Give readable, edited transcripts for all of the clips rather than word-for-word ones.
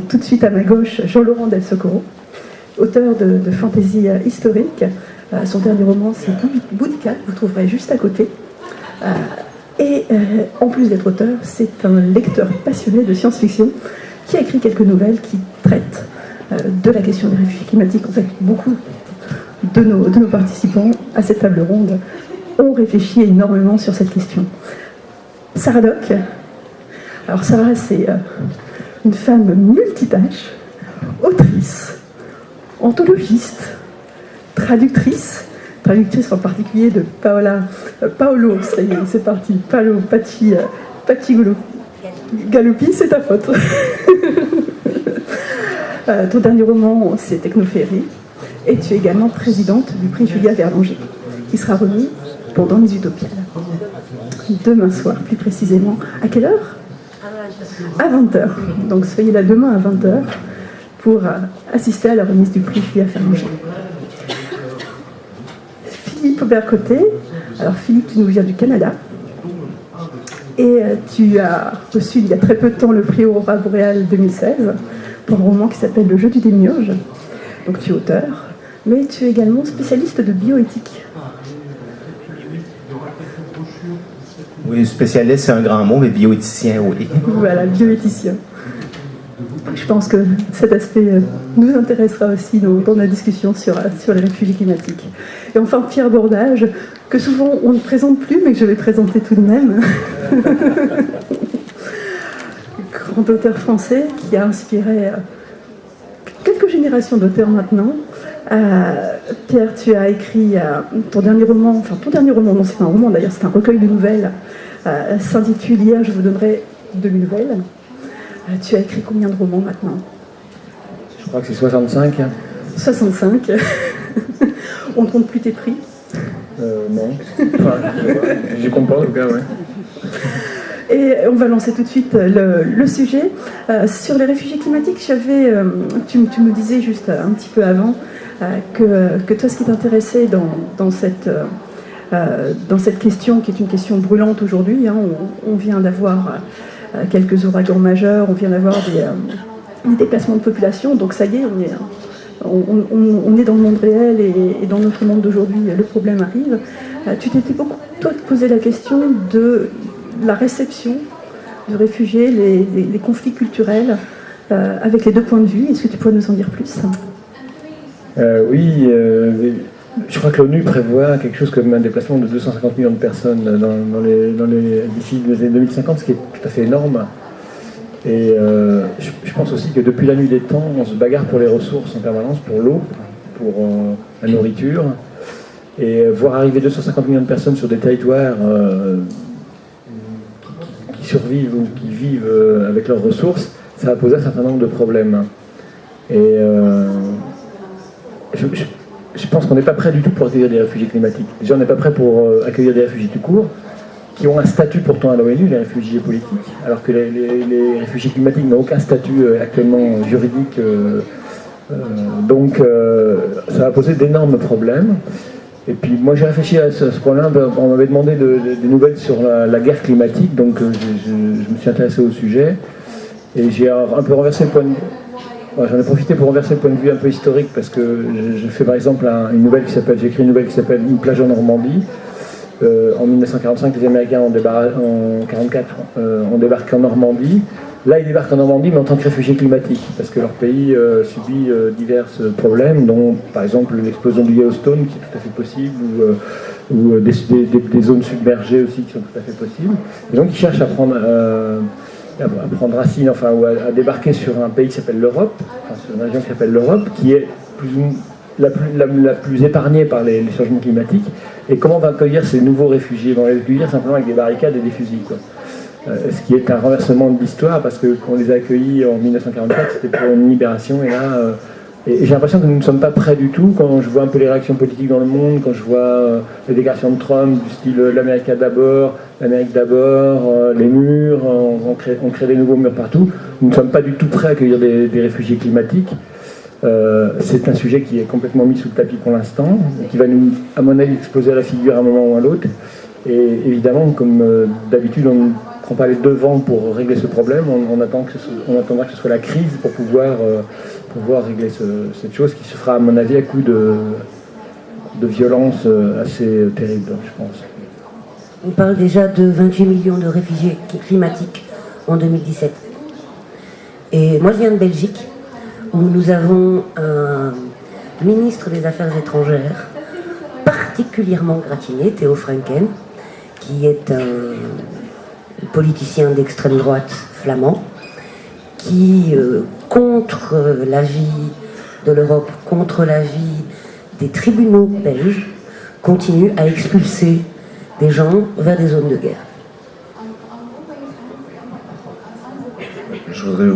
donc tout de suite à ma gauche Jean-Laurent Del Socorro, auteur de fantasy historique. Son dernier roman, c'est Boudica, vous trouverez juste à côté. En plus d'être auteur, c'est un lecteur passionné de science-fiction qui a écrit quelques nouvelles qui traitent de la question des réfugiés climatiques. En fait, beaucoup de nos participants à cette table ronde ont réfléchi énormément sur cette question. Sarah Dock. Alors Sarah, c'est une femme multitâche, autrice, anthologiste, traductrice en particulier de Paolo, ça y est, c'est parti, Paolo Galuppi, c'est ta faute. Ton dernier roman, c'est Technoféerie, et tu es également présidente du prix Julia Verlanger, qui sera remis pendant les Utopiales. Demain soir, plus précisément. À quelle heure ? À 20h. Donc soyez là demain à 20h pour assister à la remise du prix Julia Verlanger. Philippe Bercoté. Alors Philippe, tu nous viens du Canada. Et tu as reçu il y a très peu de temps le prix Aurora Boréale 2016 pour un roman qui s'appelle Le jeu du démiurge. Donc tu es auteur, mais tu es également spécialiste de bioéthique. Oui, spécialiste, c'est un grand mot, mais bioéthicien, oui. Voilà, bioéthicien. Je pense que cet aspect nous intéressera aussi dans la discussion sur les réfugiés climatiques. Et enfin, Pierre Bordage, que souvent on ne présente plus, mais que je vais présenter tout de même. Grand auteur français qui a inspiré quelques générations d'auteurs maintenant. Pierre, tu as écrit ton dernier roman, non, c'est pas un roman d'ailleurs, c'est un recueil de nouvelles, s'intitule Hier, je vous donnerai 2000 nouvelles. Tu as écrit combien de romans maintenant ? Je crois que c'est 65. 65. On ne compte plus tes prix ? Non. Enfin, j'y compte pas en tout cas, ouais. Et on va lancer tout de suite le sujet. Sur les réfugiés climatiques, tu me disais juste un petit peu avant que toi, ce qui t'intéressait dans cette question, qui est une question brûlante aujourd'hui, hein, on vient d'avoir quelques ouragans majeurs, on vient d'avoir des déplacements de population, donc ça y est, on est dans le monde réel et dans notre monde d'aujourd'hui, le problème arrive. Tu t'étais beaucoup, toi, posé la question de la réception de réfugiés, les conflits culturels, avec les deux points de vue. Est-ce que tu pourrais nous en dire plus ? Oui, je crois que l'ONU prévoit quelque chose comme un déplacement de 250 millions de personnes d'ici les années 2050, ce qui est tout à fait énorme. Et je pense aussi que depuis la nuit des temps, on se bagarre pour les ressources en permanence, pour l'eau, pour la nourriture. Et voir arriver 250 millions de personnes sur des territoires qui survivent ou qui vivent avec leurs ressources, ça va poser un certain nombre de problèmes. Et je pense qu'on n'est pas prêt du tout pour accueillir des réfugiés climatiques. Déjà, on n'est pas prêt pour accueillir des réfugiés tout court, qui ont un statut pourtant à l'ONU, les réfugiés politiques, alors que les réfugiés climatiques n'ont aucun statut actuellement juridique. Donc, ça va poser d'énormes problèmes. Et puis, moi, j'ai réfléchi à ce problème. On m'avait demandé des nouvelles sur la guerre climatique, donc je me suis intéressé au sujet. Et j'ai un peu renversé le point de vue. J'en ai profité pour renverser le point de vue un peu historique, parce que je fais par exemple j'ai écrit une nouvelle qui s'appelle Une plage en Normandie. En 1945, les Américains en 1944 ont débarqué en Normandie. Là, ils débarquent en Normandie, mais en tant que réfugiés climatiques, parce que leur pays subit divers problèmes, dont par exemple l'explosion du Yellowstone, qui est tout à fait possible, ou des zones submergées aussi, qui sont tout à fait possibles. Et donc, ils cherchent à prendre racine, ou à débarquer sur un pays qui s'appelle l'Europe, sur une région qui s'appelle l'Europe, qui est la plus épargnée par les changements climatiques. Et comment on va accueillir ces nouveaux réfugiés ? On va les accueillir simplement avec des barricades et des fusils, quoi. Ce qui est un renversement de l'histoire, parce que quand on les a accueillis en 1944, c'était pour une libération, et là, j'ai l'impression que nous ne sommes pas prêts du tout. Quand je vois un peu les réactions politiques dans le monde, quand je vois les déclarations de Trump du style l'Amérique d'abord, les murs, on crée des nouveaux murs partout, nous ne sommes pas du tout prêts à accueillir des réfugiés climatiques. C'est un sujet qui est complètement mis sous le tapis pour l'instant, et qui va nous, à mon avis, exploser à la figure à un moment ou à l'autre. Et évidemment, comme d'habitude, prend pas les devants pour régler ce problème. On attendra que ce soit la crise pour pouvoir régler cette chose qui se fera, à mon avis, à coup de violence assez terrible, je pense. On parle déjà de 28 millions de réfugiés climatiques en 2017. Et moi, je viens de Belgique, où nous avons un ministre des Affaires étrangères particulièrement gratiné, Theo Franken, qui est un politicien d'extrême droite flamand, qui, contre l'avis de l'Europe, contre l'avis des tribunaux belges, continue à expulser des gens vers des zones de guerre. Je voudrais,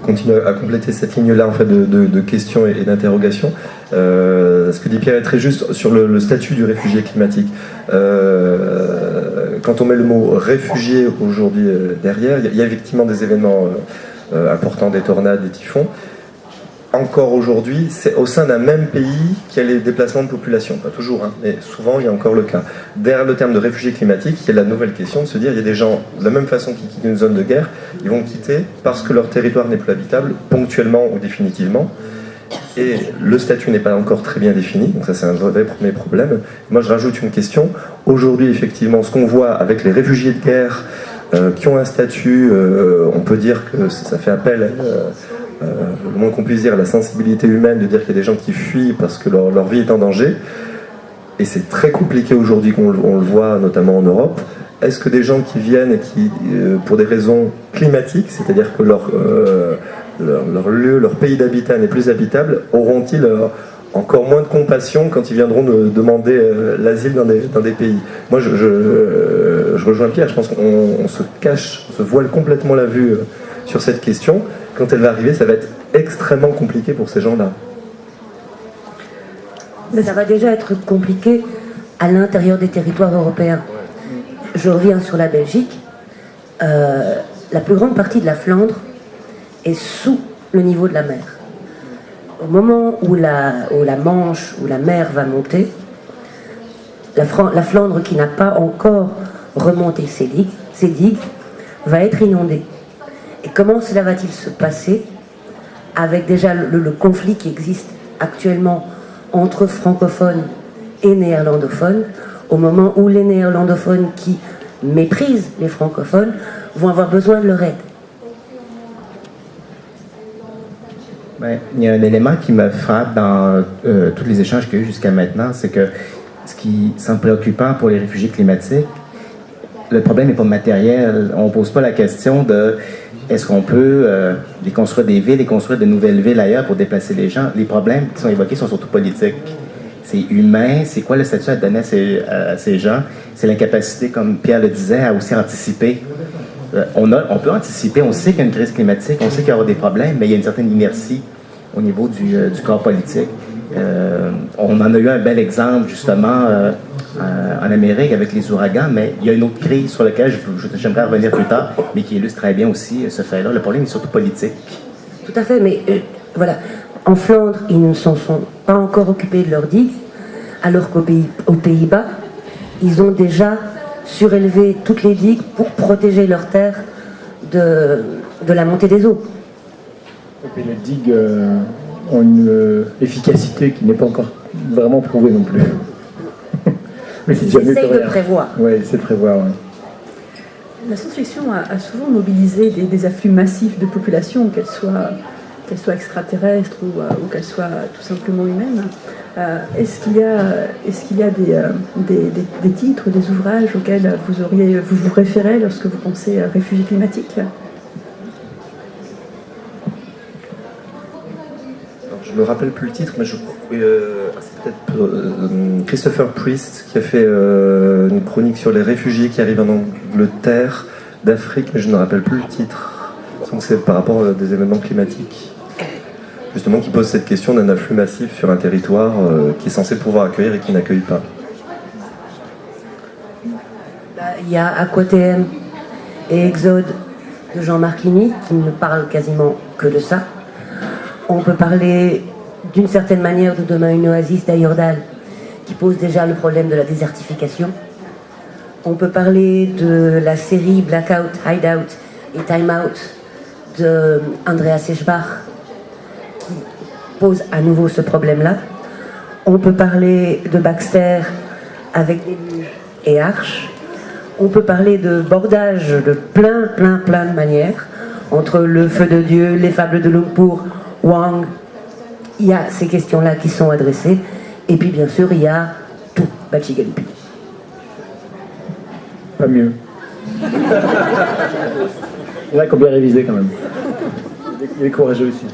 continuer à compléter cette ligne-là en fait, de questions et d'interrogations. Ce que dit Pierre est très juste sur le statut du réfugié climatique. Quand on met le mot réfugié aujourd'hui derrière, il y a effectivement des événements importants, des tornades, des typhons. Encore aujourd'hui, c'est au sein d'un même pays qu'il y a les déplacements de population. Pas toujours, hein, mais souvent il y a encore le cas. Derrière le terme de réfugié climatique, il y a la nouvelle question de se dire il y a des gens, de la même façon qu'ils quittent une zone de guerre, ils vont quitter parce que leur territoire n'est plus habitable, ponctuellement ou définitivement. Et le statut n'est pas encore très bien défini, donc ça c'est un vrai premier problème. Moi je rajoute une question. Aujourd'hui, effectivement, ce qu'on voit avec les réfugiés de guerre qui ont un statut, on peut dire que ça fait appel le moins qu'on puisse dire à la sensibilité humaine de dire qu'il y a des gens qui fuient parce que leur vie est en danger, et c'est très compliqué aujourd'hui qu'on le voit notamment en Europe. Est-ce que des gens qui viennent et qui, pour des raisons climatiques, c'est-à-dire que leur lieu, leur pays d'habitat n'est plus habitable, auront-ils encore moins de compassion quand ils viendront demander l'asile dans des pays? Moi je rejoins Pierre, je pense qu'on se cache, on se voile complètement la vue sur cette question. Quand elle va arriver, ça va être extrêmement compliqué pour ces gens-là. Mais ça va déjà être compliqué à l'intérieur des territoires européens. Je reviens sur la Belgique. La plus grande partie de la Flandre est sous le niveau de la mer. Au moment où la Manche, où la mer va monter, la Flandre qui n'a pas encore remonté ses digues, va être inondée. Et comment cela va-t-il se passer avec déjà le conflit qui existe actuellement entre francophones et néerlandophones, au moment où les néerlandophones qui méprisent les francophones vont avoir besoin de leur aide? Ben, il y a un élément qui me frappe dans tous les échanges qu'il y a eu jusqu'à maintenant, c'est que ce qui semble préoccupant pour les réfugiés climatiques, le problème n'est pas matériel. On ne pose pas la question de est-ce qu'on peut les construire des villes et construire de nouvelles villes ailleurs pour déplacer les gens. Les problèmes qui sont évoqués sont surtout politiques. C'est humain, c'est quoi le statut à donner à ces gens? C'est l'incapacité, comme Pierre le disait, à aussi anticiper. On peut anticiper, on sait qu'il y a une crise climatique, on sait qu'il y aura des problèmes, mais il y a une certaine inertie au niveau du corps politique. On en a eu un bel exemple, justement, en Amérique avec les ouragans, mais il y a une autre crise sur laquelle j'aimerais revenir plus tard, mais qui illustre très bien aussi ce fait-là. Le problème est surtout politique. Tout à fait, mais voilà. En Flandre, ils ne s'en sont pas encore occupés de leurs digues, alors qu'aux Pays-Bas, ils ont déjà surélevé toutes les digues pour protéger leurs terres de la montée des eaux. Et les digues ont une efficacité qui n'est pas encore vraiment prouvée non plus. Mais c'est Ils essayent de prévoir. Oui, c'est de prévoir. Ouais. La science-fiction a souvent mobilisé des afflux massifs de population, qu'elles soient extraterrestres ou qu'elles soient tout simplement humaines. Est-ce qu'il y a des titres, des ouvrages auxquels vous vous référez lorsque vous pensez à réfugiés climatiques? Je ne me rappelle plus le titre, mais c'est peut-être Christopher Priest qui a fait une chronique sur les réfugiés qui arrivent en Angleterre, d'Afrique, mais je ne me rappelle plus le titre. Donc c'est par rapport à des événements climatiques. Justement, qui pose cette question d'un afflux massif sur un territoire qui est censé pouvoir accueillir et qui n'accueille pas. Il y a Aquatm et Exode de Jean Marquini qui ne parlent quasiment que de ça. On peut parler d'une certaine manière de Demain une oasis d'Ayordal qui pose déjà le problème de la désertification. On peut parler de la série Blackout, Hideout et Time Out de Andreas Eschbach, qui pose à nouveau ce problème-là. On peut parler de Baxter avec Déluge et Arche. On peut parler de bordage de plein de manières, entre le feu de Dieu, les fables de Lumpur, Wang. Il y a ces questions-là qui sont adressées. Et puis, bien sûr, il y a tout, Bachigalipi. Pas mieux. Il y en a qui ont bien révisé quand même. Il est courageux ici.